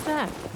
was that?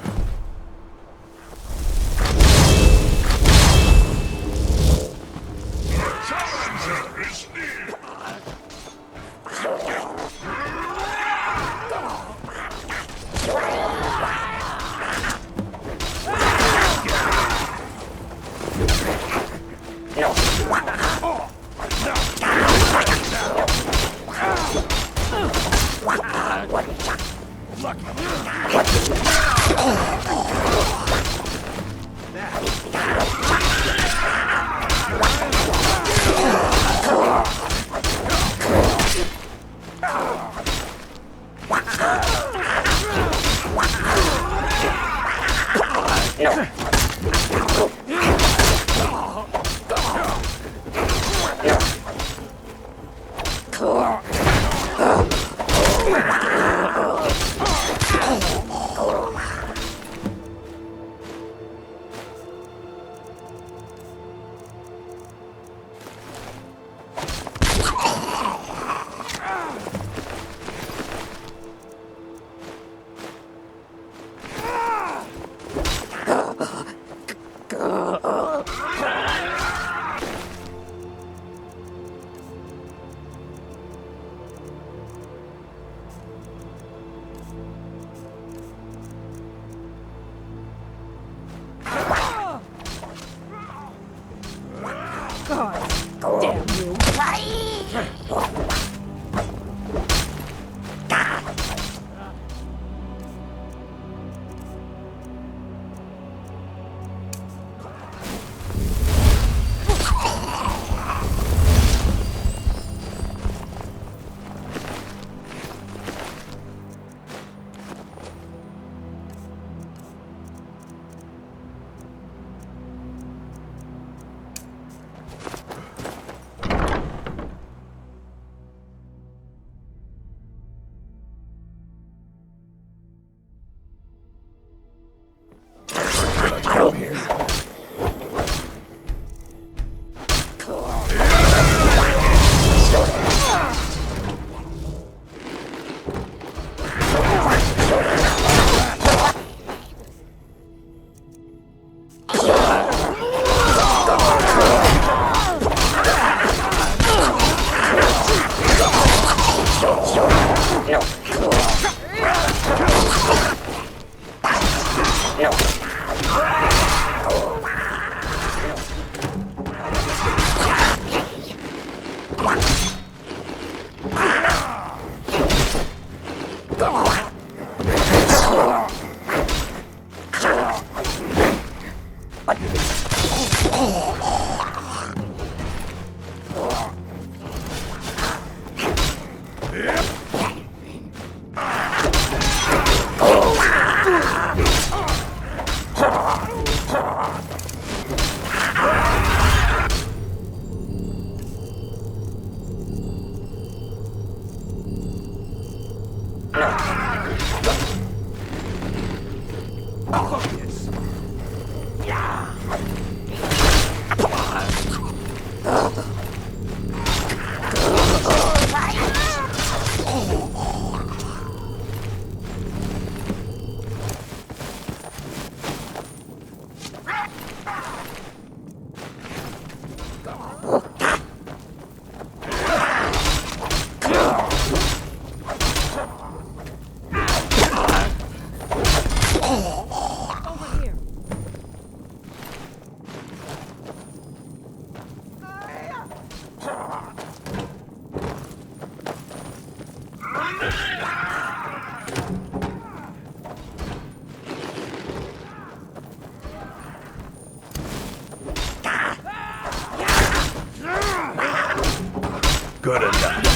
Good enough.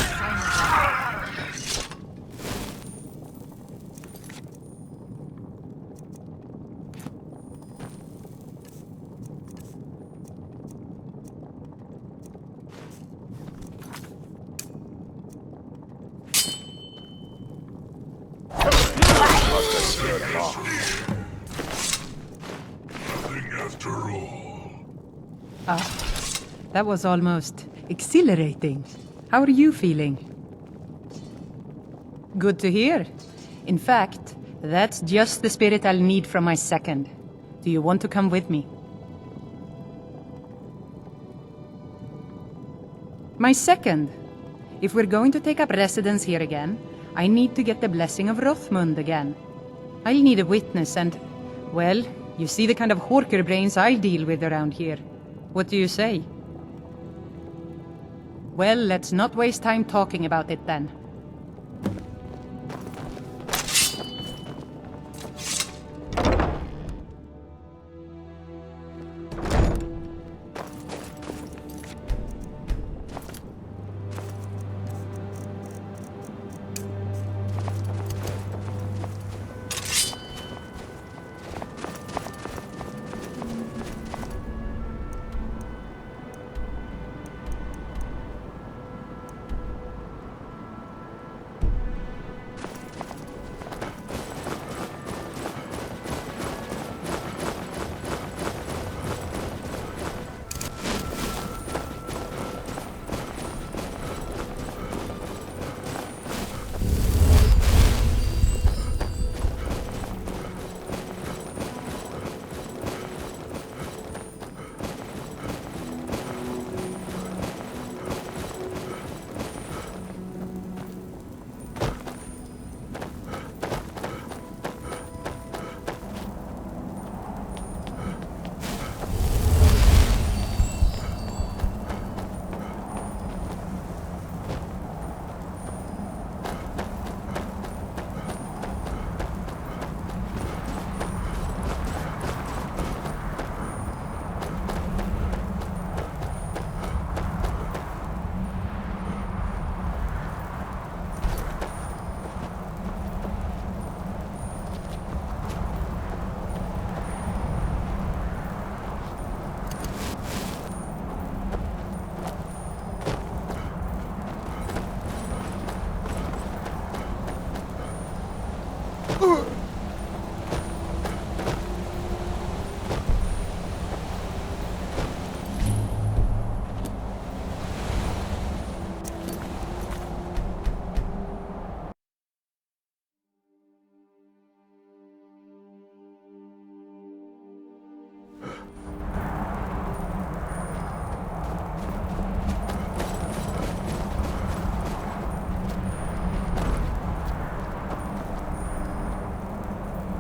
That was almost exhilarating. How are you feeling? Good to hear. In fact, That's just the spirit I'll need from my second. Do you want to come with me? My second. If we're going to take up residence here again, I need to get the blessing of Rothmund again. I'll need a witness and, well, you see the kind of horker brains I deal with around here. What do you say? Well, let's not waste time talking about it then.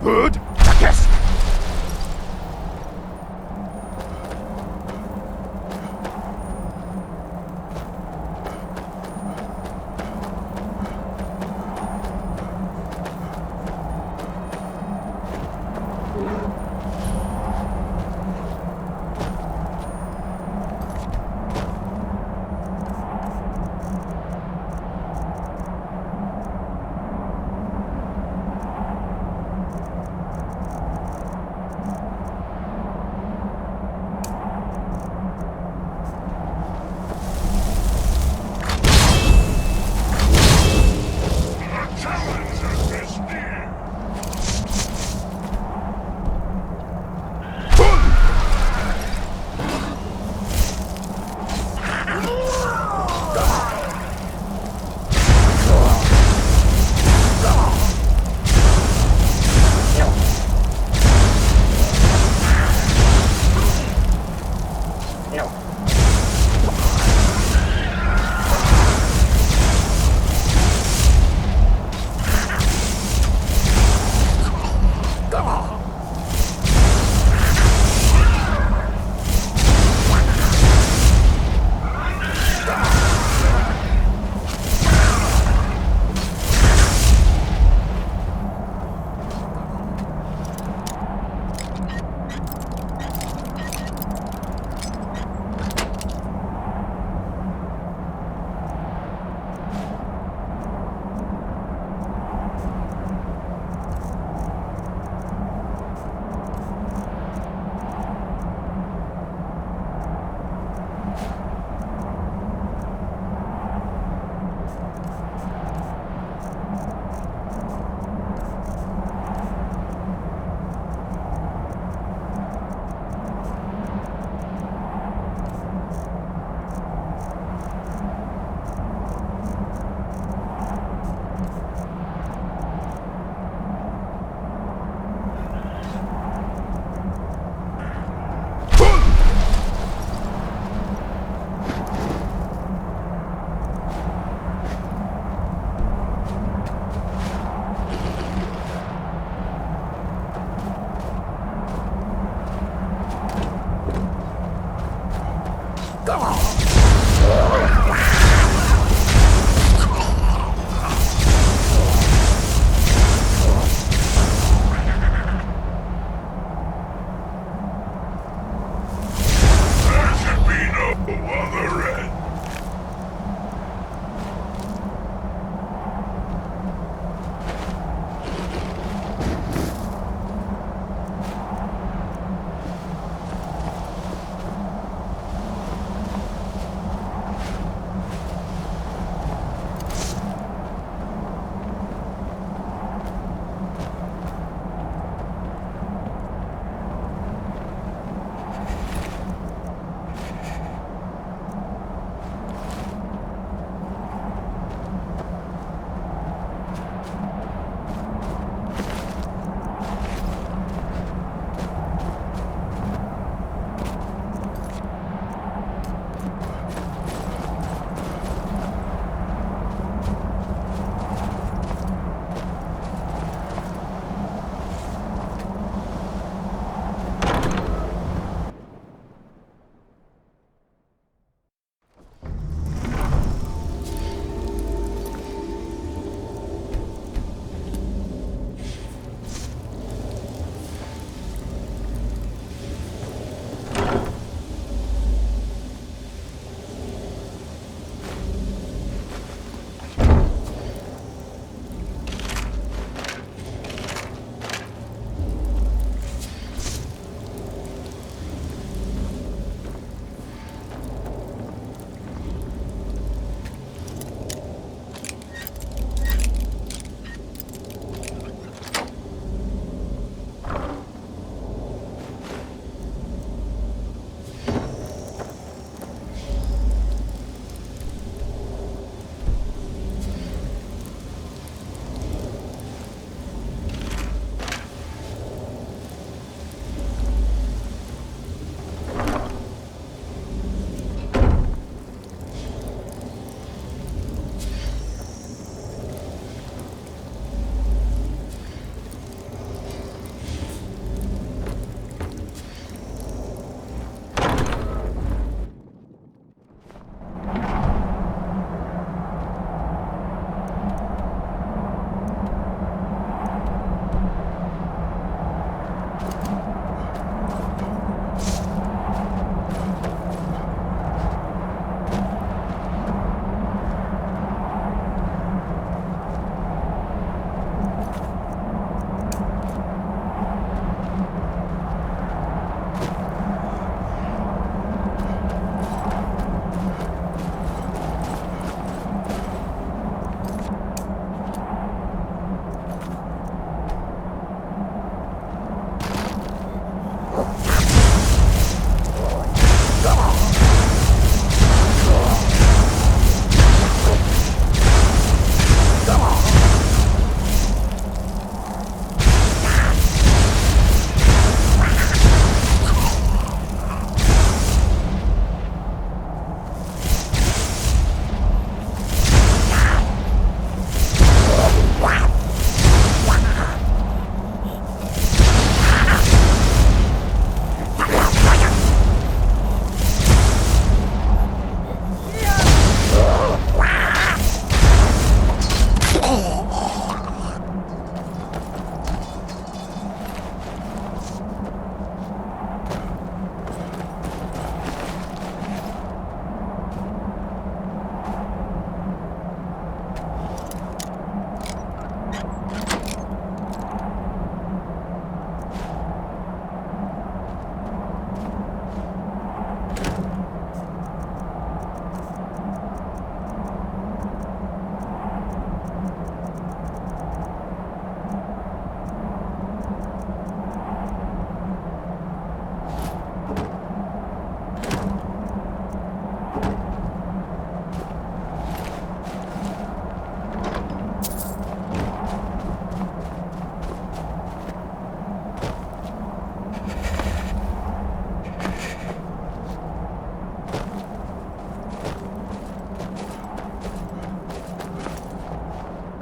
Good. Yes.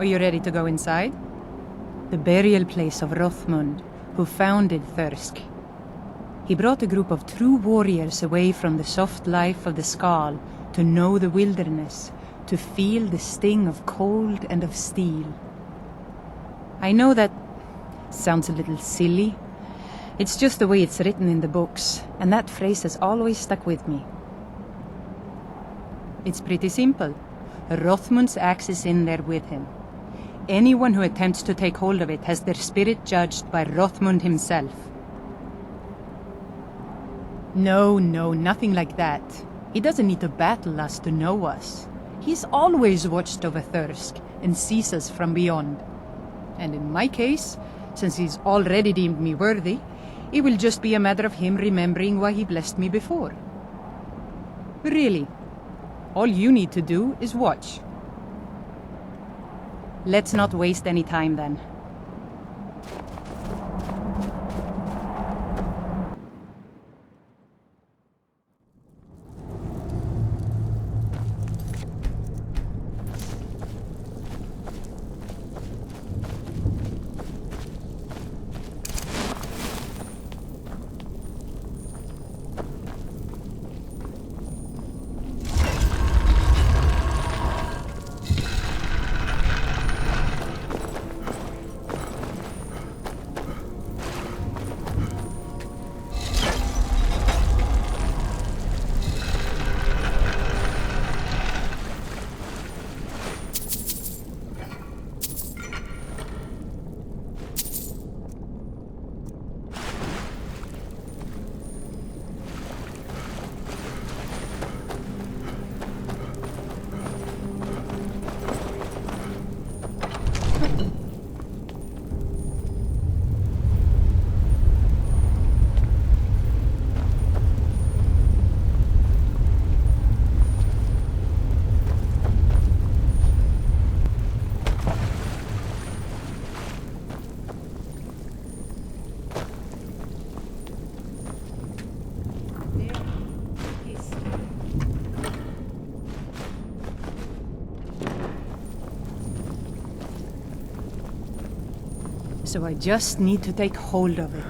Are you ready to go inside? The burial place of Rothmund, who founded Thirsk. He brought a group of true warriors away from the soft life of the Skal to know the wilderness, to feel the sting of cold and of steel. I know that sounds a little silly. It's just the way it's written in the books, and that phrase has always stuck with me. It's pretty simple. Rothmund's axe is in there with him. Anyone who attempts to take hold of it has their spirit judged by Rothmund himself. No, nothing like that. He doesn't need to battle us to know us. He's always watched over Thirsk and sees us from beyond. And in my case, since he's already deemed me worthy, it will just be a matter of him remembering why he blessed me before. Really, all you need to do is watch. Let's not waste any time then. So I just need to take hold of it.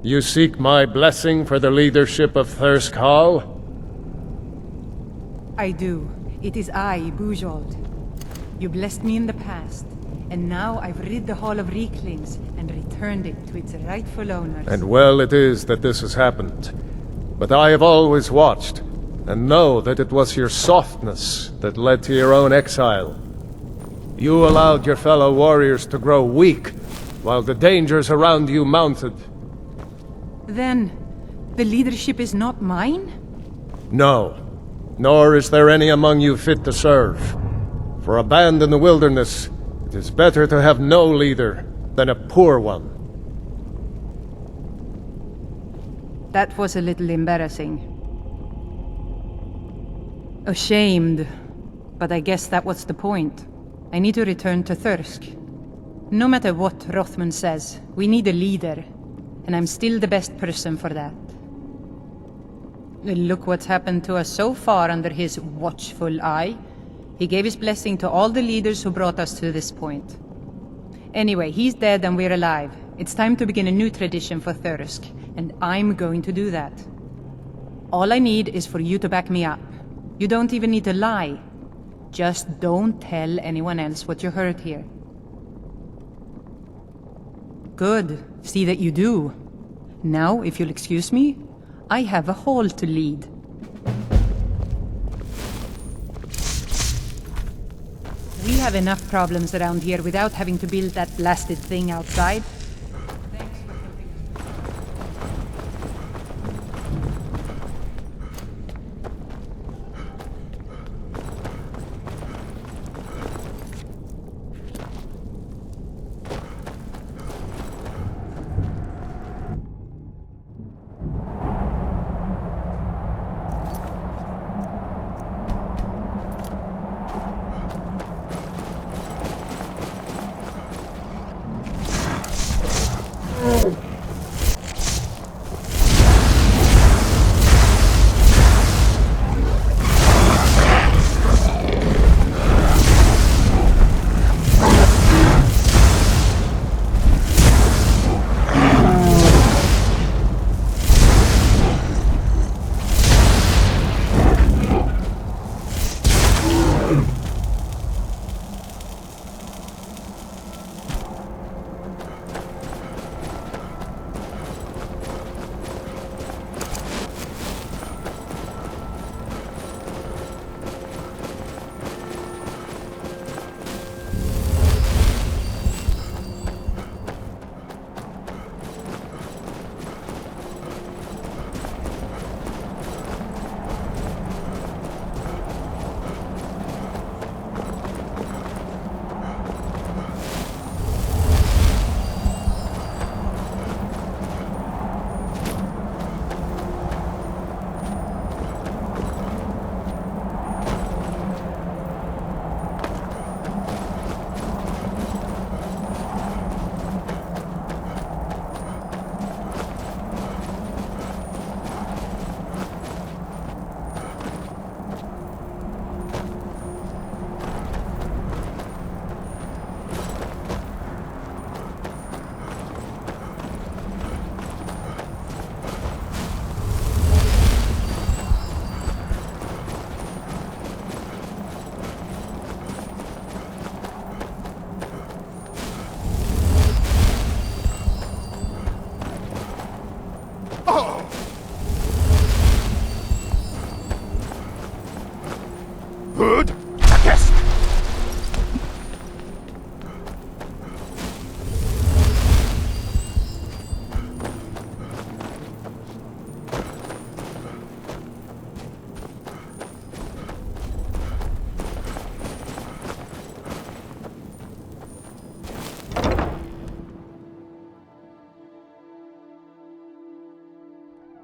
You seek my blessing for the leadership of Thirsk Hall? I do. It is I, Bujold. You blessed me in the past, and now I've rid the Hall of Rieklings and returned it to its rightful owners. And well it is that this has happened. But I have always watched, and know that it was your softness that led to your own exile. You allowed your fellow warriors to grow weak, while the dangers around you mounted. Then, the leadership is not mine? No, nor is there any among you fit to serve. For a band in the wilderness, it is better to have no leader than a poor one. That was a little embarrassing. Ashamed, but I guess that was the point. I need to return to Thirsk. No matter what Rothmund says, we need a leader, and I'm still the best person for that. Look what's happened to us so far under his watchful eye. He gave his blessing to all the leaders who brought us to this point. Anyway, he's dead and we're alive. It's time to begin a new tradition for Thirsk, and I'm going to do that. All I need is for you to back me up. You don't even need to lie. Just don't tell anyone else what you heard here. Good. See that you do. Now, if you'll excuse me, I have a hall to lead. We have enough problems around here without having to build that blasted thing outside.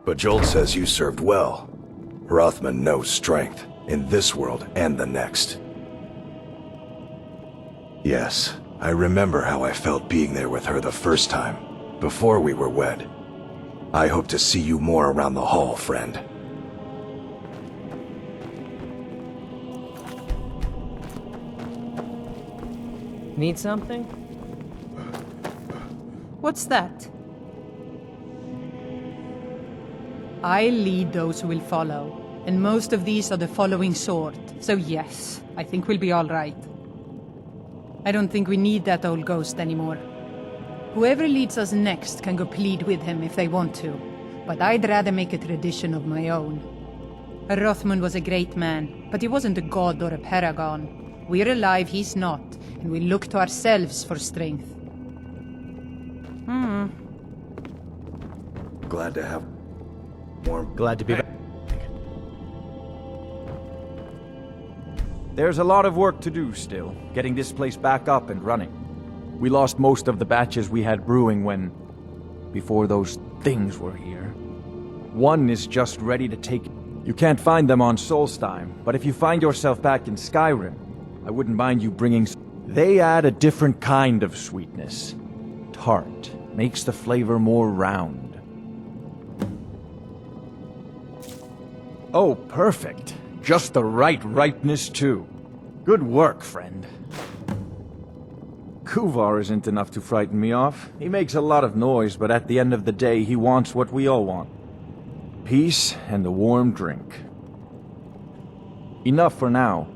But Joel says you served well. Rothman knows strength, in this world and the next. Yes, I remember how I felt being there with her the first time, before we were wed. I hope to see you more around the hall, friend. Need something? What's that? I lead those who will follow, and most of these are the following sort, so yes, I think we'll be all right. I don't think we need that old ghost anymore. Whoever leads us next can go plead with him if they want to, but I'd rather make a tradition of my own. Rothman was a great man, but he wasn't a god or a paragon. We're alive, he's not, and we look to ourselves for strength. Glad to have warm. Glad to be back. There's a lot of work to do still, getting this place back up and running. We lost most of the batches we had brewing before those things were here. One is just ready to take. You can't find them on Solstheim, but if you find yourself back in Skyrim, I wouldn't mind you bringing. They add a different kind of sweetness. Tart. Makes the flavor more round. Oh, perfect. Just the right ripeness, too. Good work, friend. Kuvar isn't enough to frighten me off. He makes a lot of noise, but at the end of the day, he wants what we all want. Peace and a warm drink. Enough for now,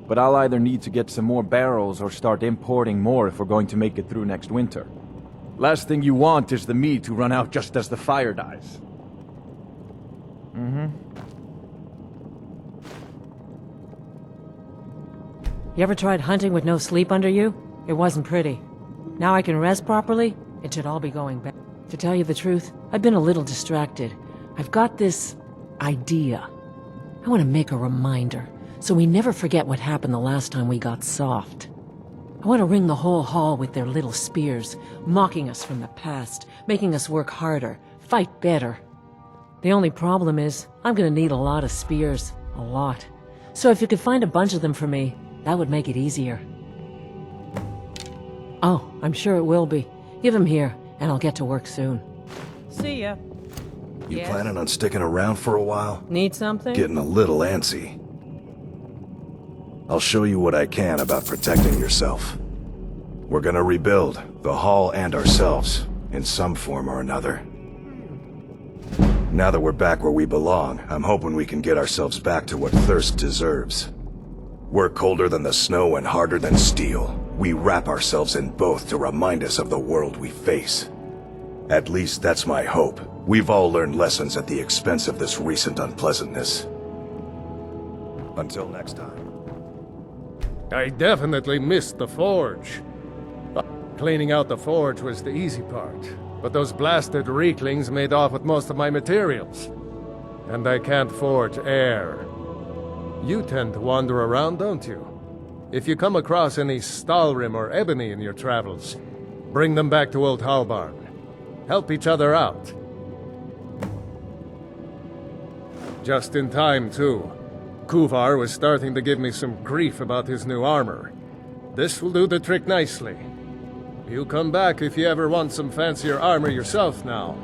but I'll either need to get some more barrels or start importing more if we're going to make it through next winter. Last thing you want is the meat to run out just as the fire dies. You ever tried hunting with no sleep under you? It wasn't pretty. Now I can rest properly, it should all be going back. To tell you the truth, I've been a little distracted. I've got this idea. I want to make a reminder, so we never forget what happened the last time we got soft. I want to ring the whole hall with their little spears, mocking us from the past, making us work harder, fight better. The only problem is, I'm gonna need a lot of spears. A lot. So if you could find a bunch of them for me, that would make it easier. Oh, I'm sure it will be. Give them here, and I'll get to work soon. See ya. You Yes. planning on sticking around for a while? Need something? Getting a little antsy. I'll show you what I can about protecting yourself. We're gonna rebuild, the hall and ourselves, in some form or another. Now that we're back where we belong, I'm hoping we can get ourselves back to what Thirsk deserves. We're colder than the snow and harder than steel. We wrap ourselves in both to remind us of the world we face. At least that's my hope. We've all learned lessons at the expense of this recent unpleasantness. Until next time. I definitely missed the forge. Cleaning out the forge was the easy part, but those blasted rieklings made off with most of my materials. And I can't forge air. You tend to wander around, don't you? If you come across any Stalrim or ebony in your travels, bring them back to Old Halbarn. Help each other out. Just in time, too. Kuvar was starting to give me some grief about his new armor. This will do the trick nicely. You come back if you ever want some fancier armor yourself now.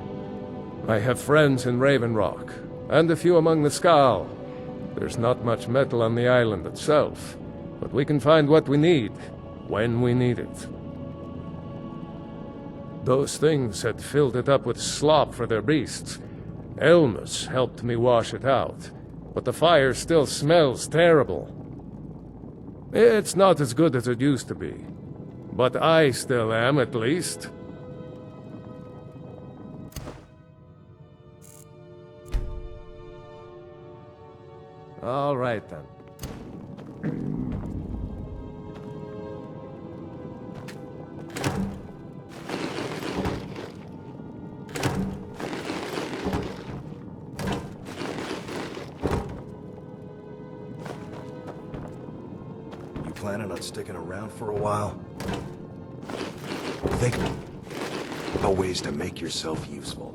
I have friends in Raven Rock, and a few among the Skal. There's not much metal on the island itself, but we can find what we need, when we need it. Those things had filled it up with slop for their beasts. Elmus helped me wash it out, but the fire still smells terrible. It's not as good as it used to be, but I still am, at least. All right, then. You planning on sticking around for a while? Think of ways to make yourself useful.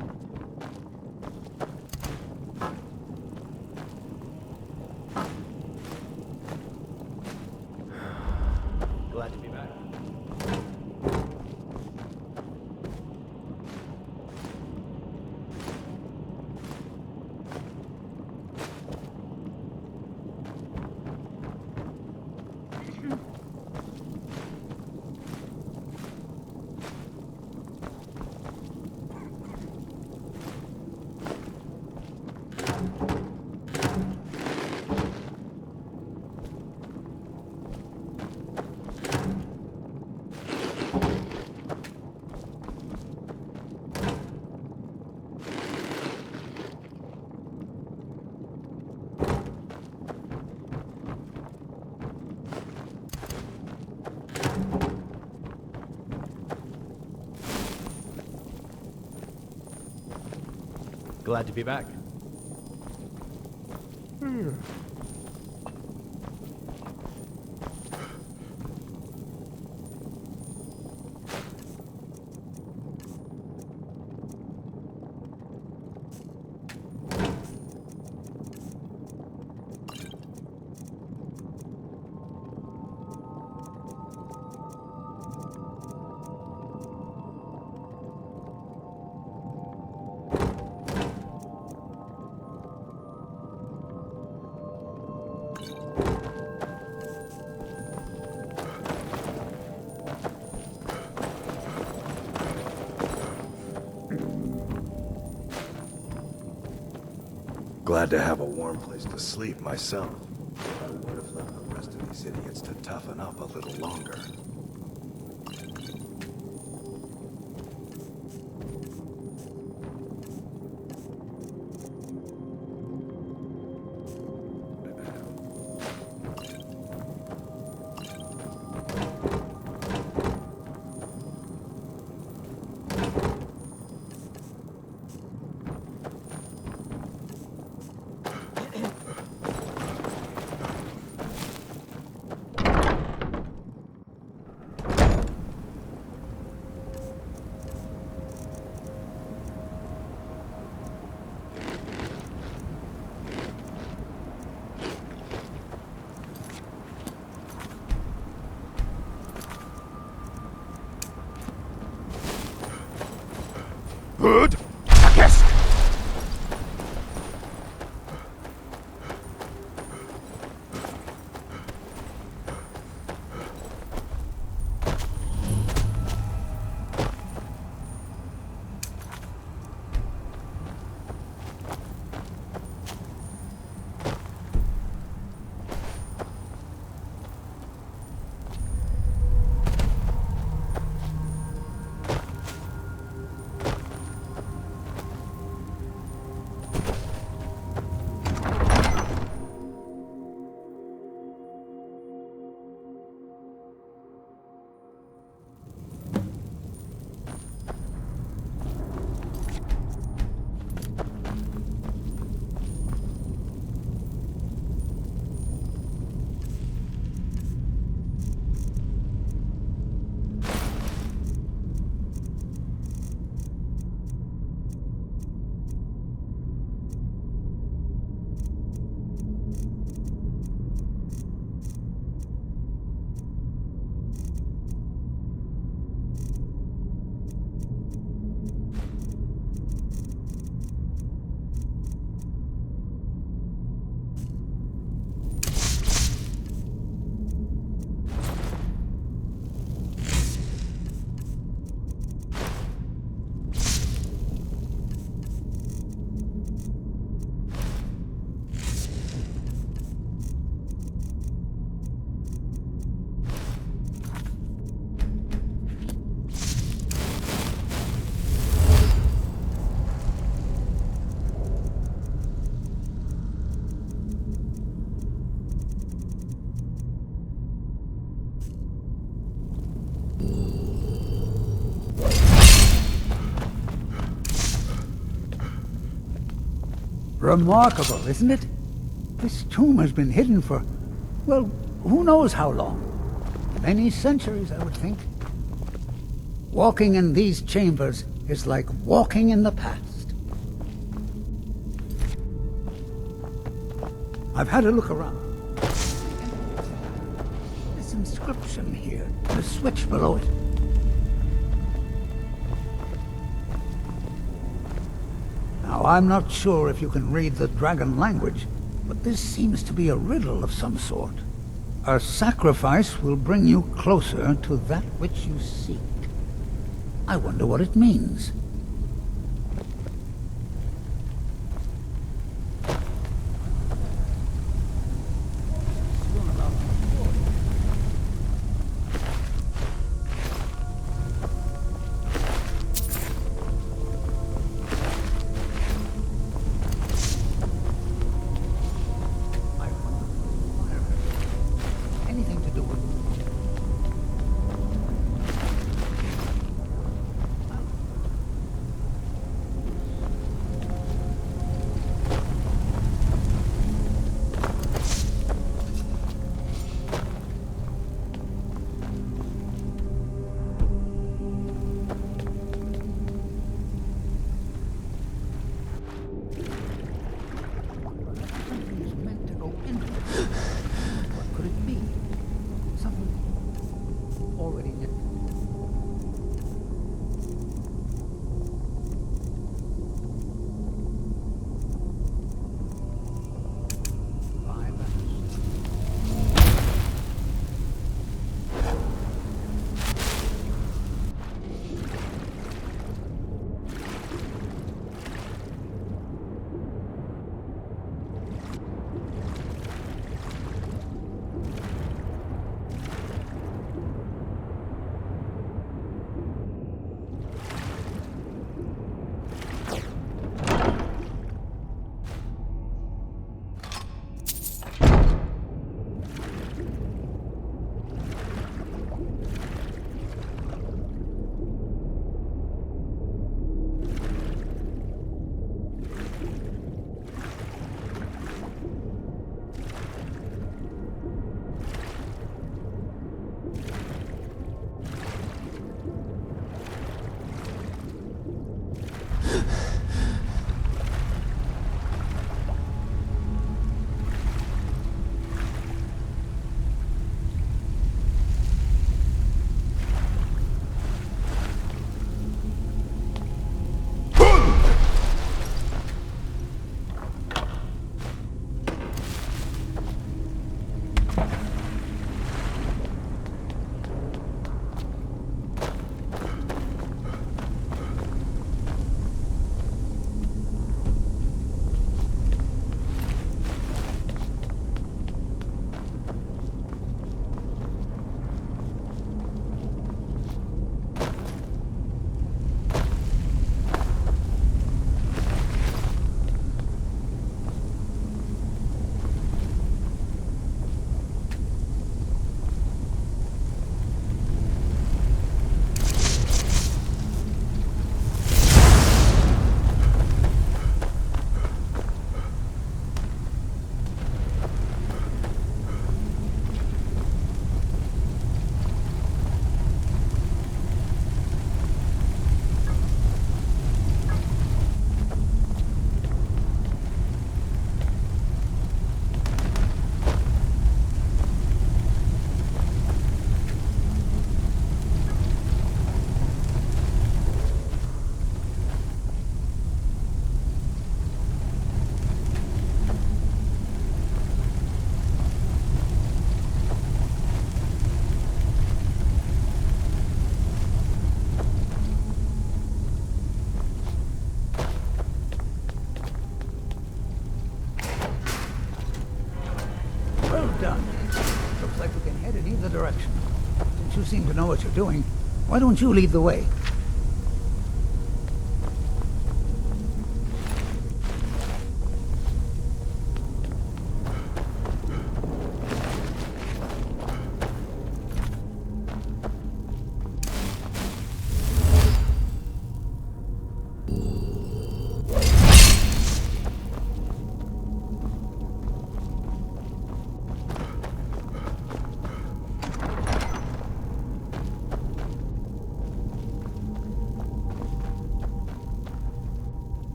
Glad to be back. Glad to have a warm place to sleep myself. I would have left the rest of these idiots to toughen up a little longer. Good. Remarkable, isn't it? This tomb has been hidden for, well, who knows how long. Many centuries, I would think. Walking in these chambers is like walking in the past. I've had a look around. This inscription here, the switch below it. Now, I'm not sure if you can read the dragon language, but this seems to be a riddle of some sort. A sacrifice will bring you closer to that which you seek. I wonder what it means. done. Looks like we can head in either direction. Since you seem to know what you're doing, why don't you lead the way?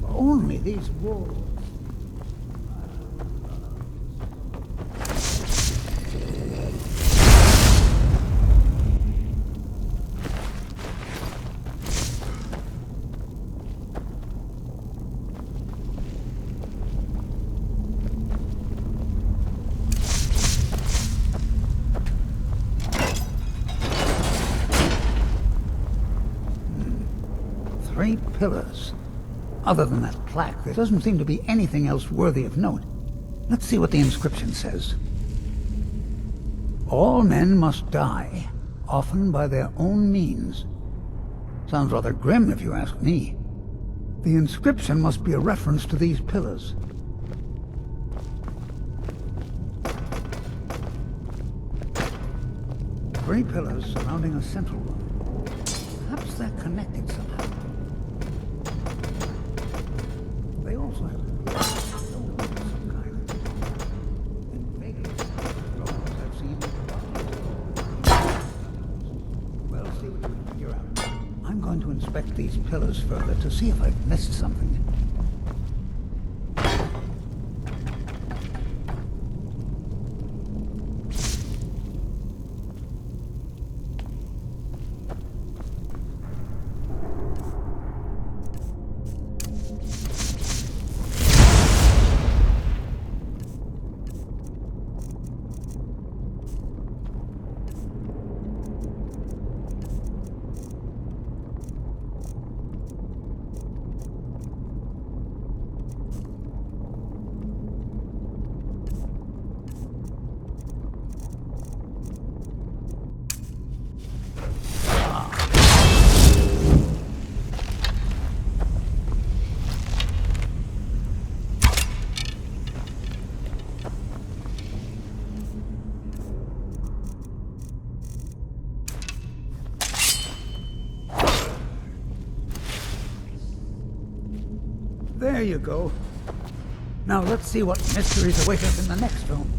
Only these walls. 3 pillars. Other than that plaque, there doesn't seem to be anything else worthy of note. Let's see what the inscription says. All men must die, often by their own means. Sounds rather grim if you ask me. The inscription must be a reference to these pillars. Three pillars surrounding a central one. Perhaps they're connected somehow. They also have some kind. In Vegas, drones I've seen. Well, see what you can figure out. I'm going to inspect these pillars further to see if I've missed something. There you go. Now let's see what mysteries await us in the next room.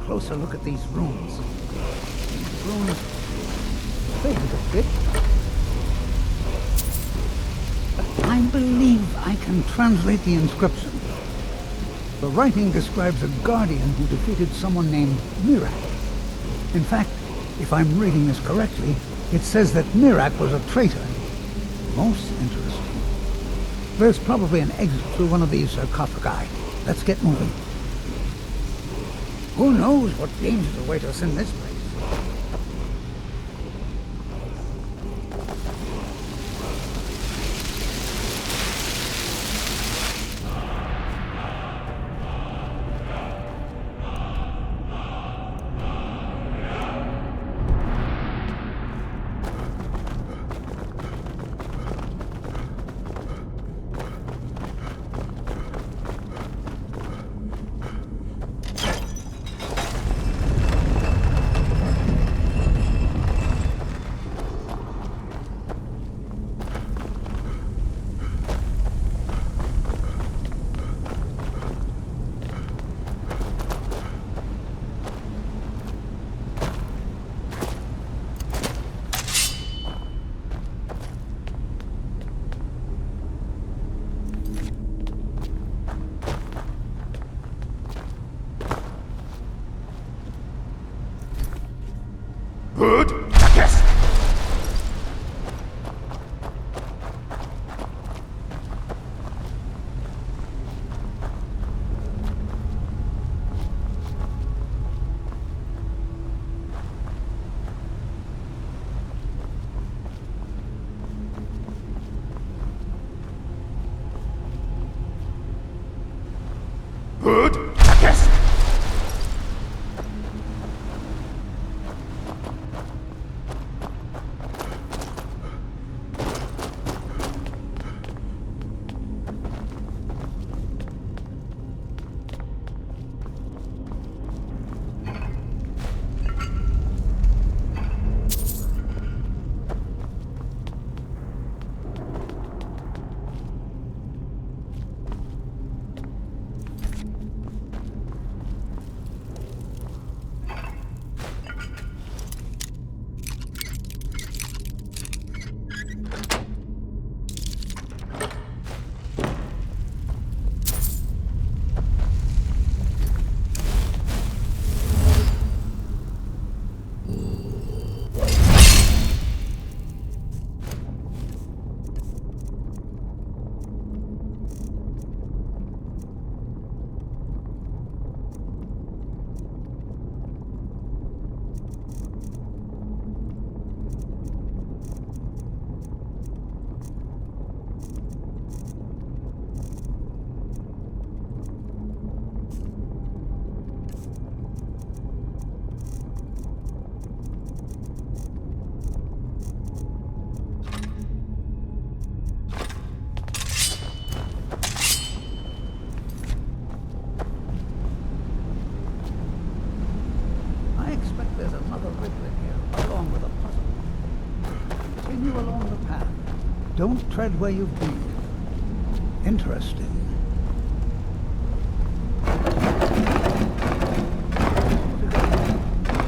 Closer look at these runes. These runes faded a bit. But I believe I can translate the inscription. The writing describes a guardian who defeated someone named Mirak. In fact, if I'm reading this correctly, it says that Mirak was a traitor. Most interesting. There's probably an exit through one of these sarcophagi. Let's get moving. Who knows what dangers await us in this place? Good. Yes. Good. Yes. riddle here, along with a puzzle. Continue along the path. Don't tread where you've been. Interesting.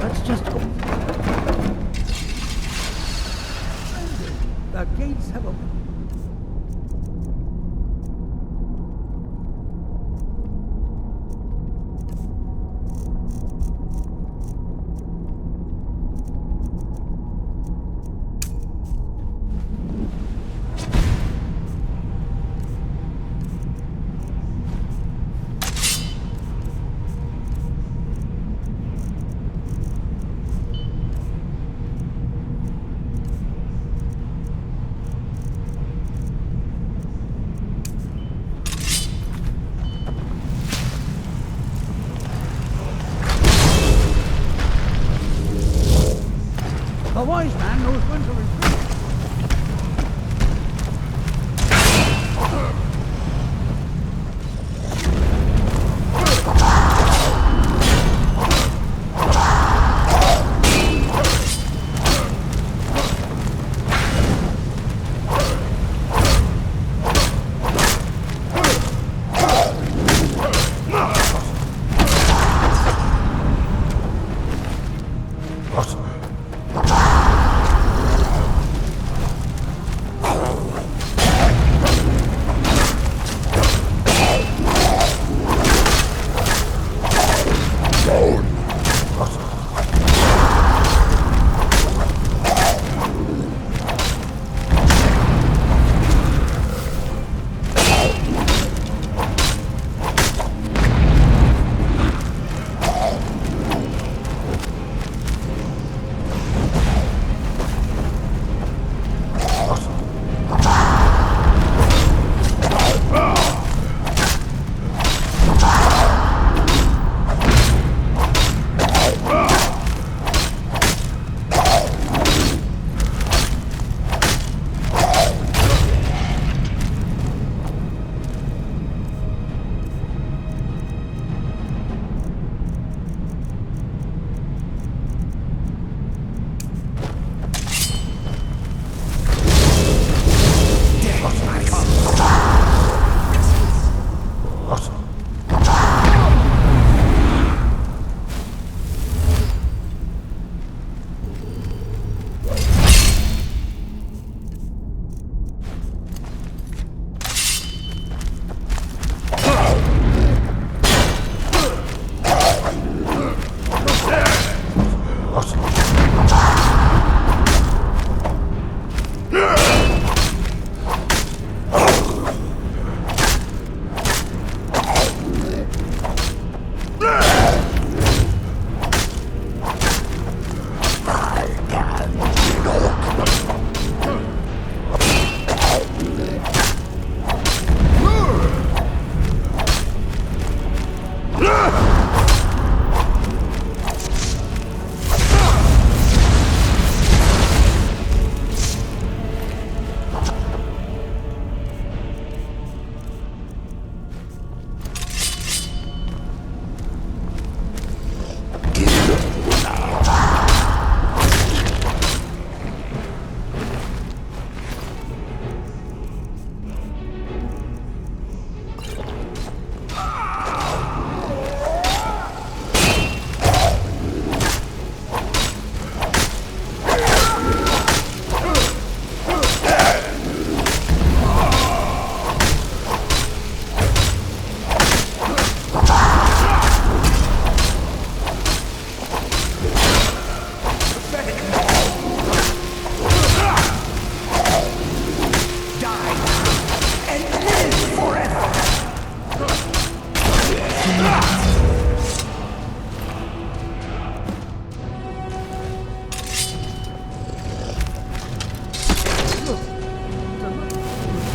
Let's just go. The gates have opened. The wise man knows when to retreat.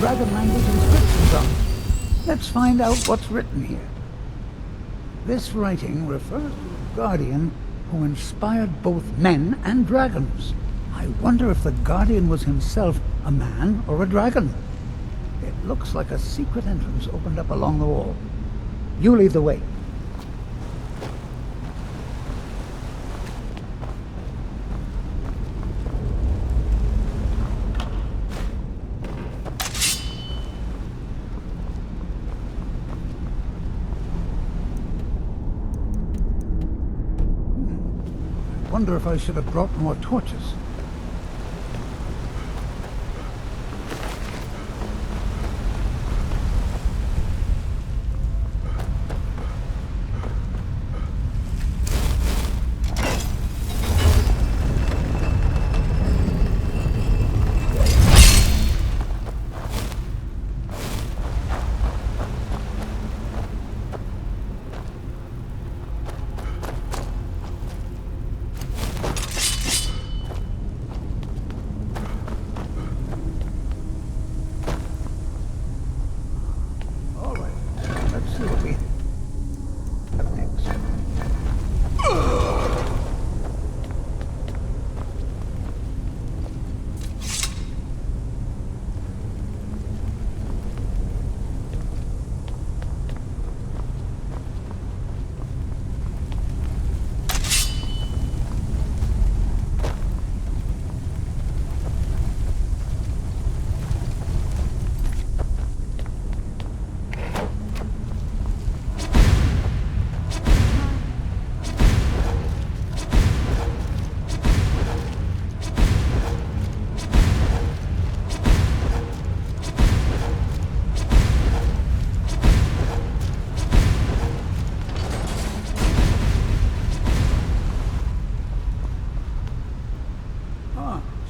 dragon language inscriptions on it. Let's find out what's written here. This writing refers to a guardian who inspired both men and dragons. I wonder if the guardian was himself a man or a dragon. It looks like a secret entrance opened up along the wall. You lead the way. wonder if I should have brought more torches.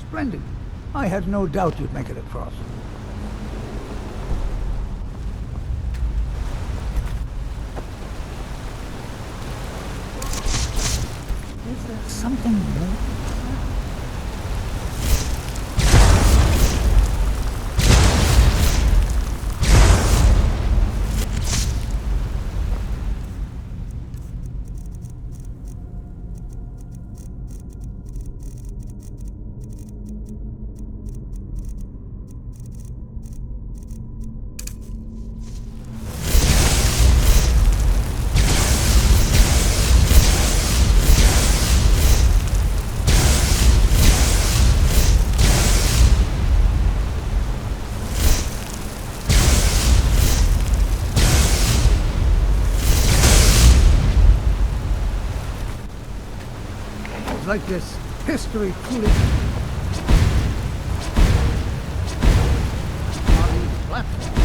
Splendid. I had no doubt you'd make it across. Is there something more? Like this history truly platform.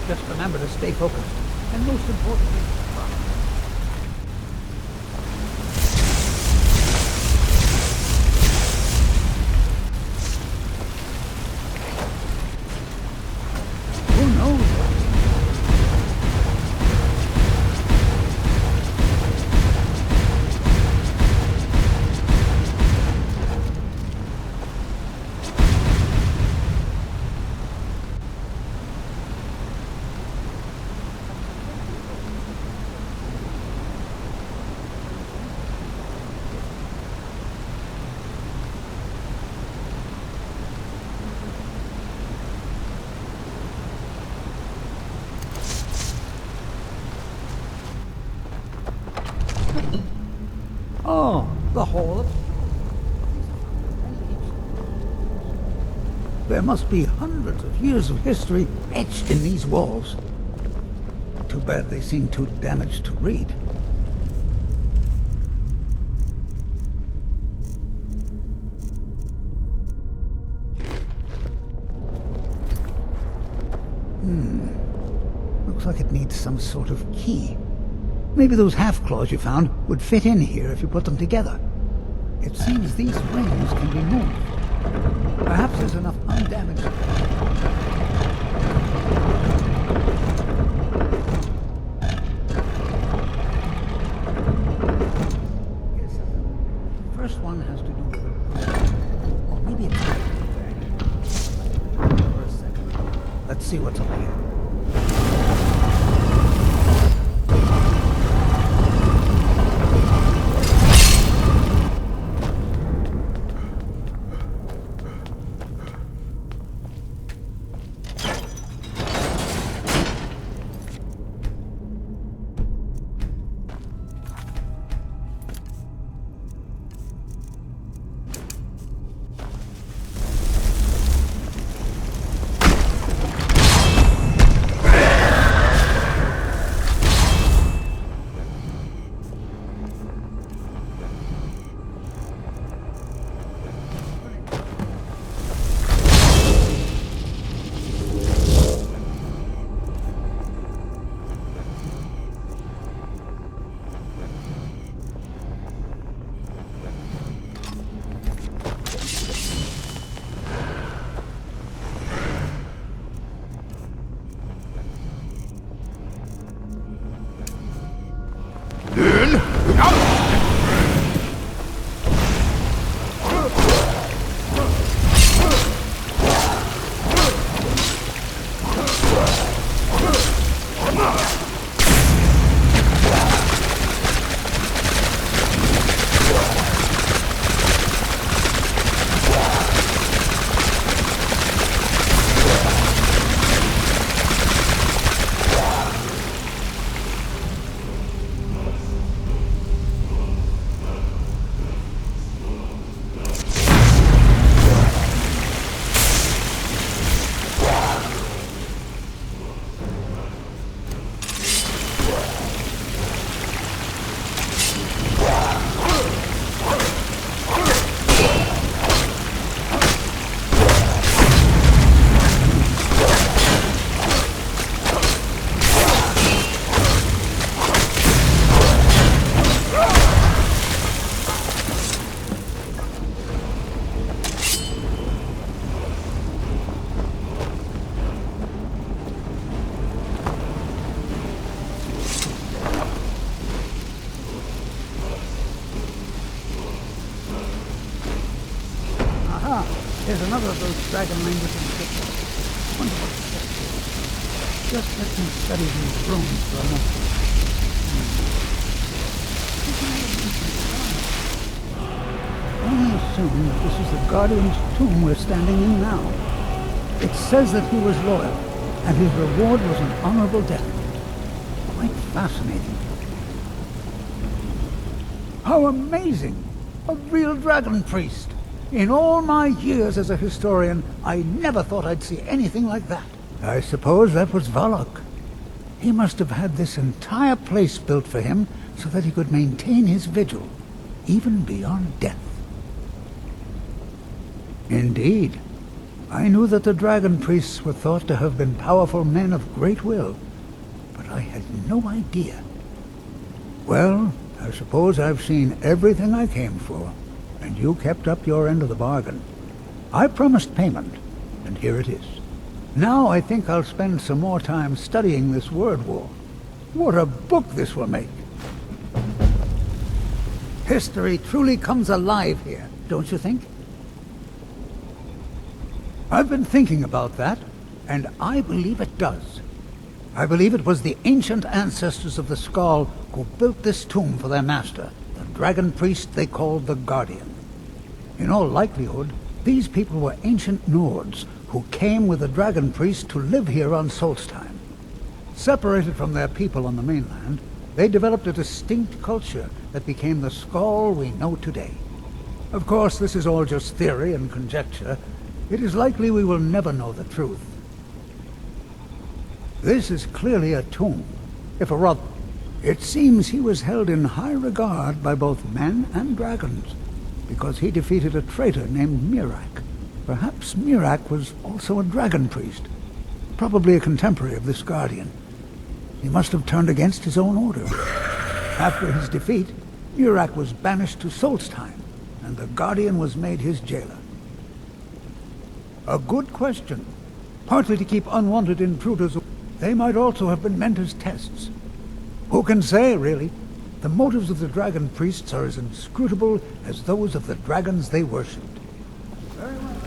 Just remember to stay focused, and most importantly, who knows what? Oh, the Hall of... There must be hundreds of years of history etched in these walls. Too bad they seem too damaged to read. Looks like it needs some sort of key. Maybe those half-claws you found would fit in here if you put them together. It seems these rings can be moved. Perhaps there's enough undamaged... Yes, the first one has to do with it. Or maybe it's... For a second. Let's see what's up here. There's another of those dragon language inscriptions. Wonder what it says. Just let me study these runes for a moment. Only assume that this is the Guardian's tomb we're standing in now. It says that he was loyal, and his reward was an honorable death. Quite fascinating. How amazing! A real dragon priest! In all my years as a historian, I never thought I'd see anything like that. I suppose that was Valak. He must have had this entire place built for him so that he could maintain his vigil, even beyond death. Indeed. I knew that the dragon priests were thought to have been powerful men of great will, but I had no idea. Well, I suppose I've seen everything I came for. And you kept up your end of the bargain. I promised payment, and here it is. Now I think I'll spend some more time studying this word war. What a book this will make! History truly comes alive here, don't you think? I've been thinking about that, and I believe it does. I believe it was the ancient ancestors of the Skull who built this tomb for their master, the dragon priest they called the Guardian. In all likelihood, these people were ancient nords who came with the dragon priest to live here on Solstheim. Separated from their people on the mainland, they developed a distinct culture that became the Skull we know today. Of course, this is all just theory and conjecture. It is likely we will never know the truth. This is clearly a tomb. If a rather... It seems he was held in high regard by both men and dragons, because he defeated a traitor named Mirak. Perhaps Mirak was also a dragon priest. Probably a contemporary of this Guardian. He must have turned against his own order. After his defeat, Murak was banished to Solstheim, and the Guardian was made his jailer. A good question. Partly to keep unwanted intruders away. They might also have been meant as tests. Who can say, really? The motives of the dragon priests are as inscrutable as those of the dragons they worshipped. Very well.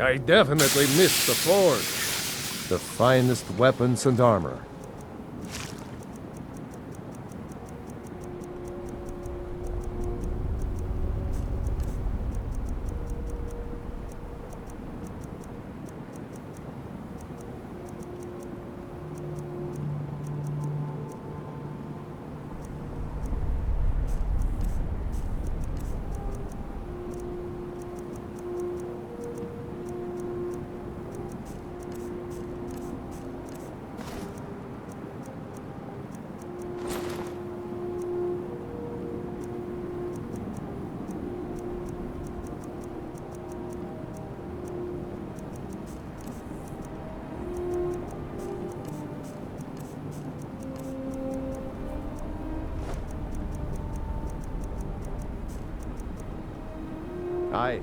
I definitely missed the forge. The finest weapons and armor. Aye.